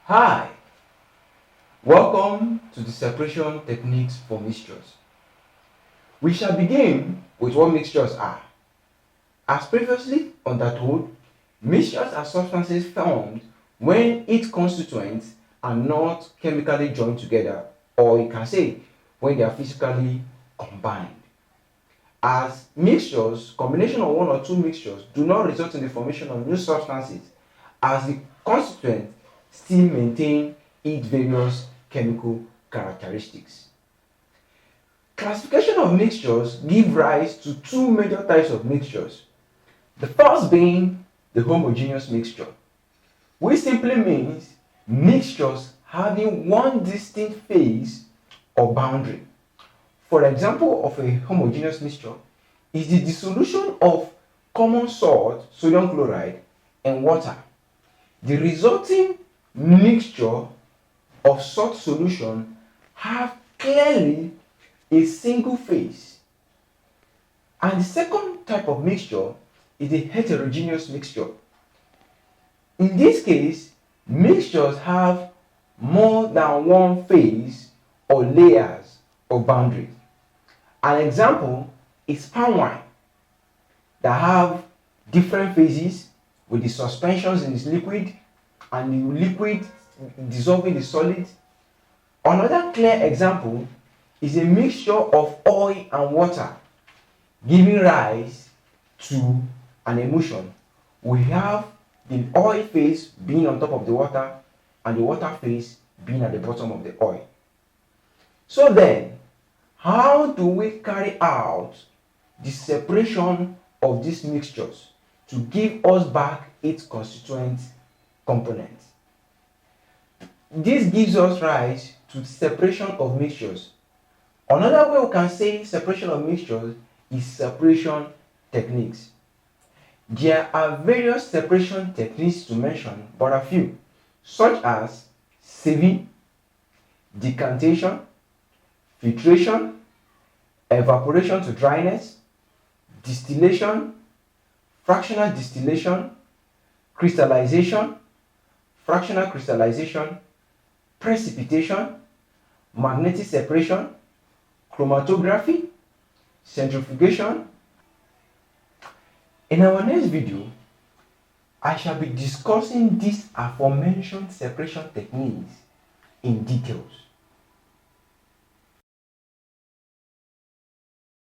Hi, welcome to the separation techniques for mixtures. We shall begin with what mixtures are. As previously undertold, mixtures are substances formed when its constituents are not chemically joined together, or you can say when they are physically combined. As mixtures, combination of one or two mixtures do not result in the formation of new substances, as the constituents still maintain its various chemical characteristics. Classification of mixtures give rise to two major types of mixtures. The first being the homogeneous mixture, which simply means mixtures having one distinct phase or boundary. For example of a homogeneous mixture is the dissolution of common salt, sodium chloride, and water. The resulting mixture of salt solution have clearly a single phase. And the second type of mixture is a heterogeneous mixture. In this case, mixtures have more than one phase or layers of boundaries. An example is palm wine that have different phases with the suspensions in its liquid and the liquid dissolving the solid. Another clear example is a mixture of oil and water giving rise to an emulsion. We have the oil phase being on top of the water and the water phase being at the bottom of the oil. So then, how do we carry out the separation of these mixtures to give us back its constituent components? This gives us rise to separation of mixtures. Another way we can say separation of mixtures is separation techniques. There are various separation techniques to mention, but a few, such as sieving, decantation, filtration, evaporation to dryness, distillation, fractional distillation, crystallization, fractional crystallization, precipitation, magnetic separation, chromatography, centrifugation. In our next video, I shall be discussing these aforementioned separation techniques in details.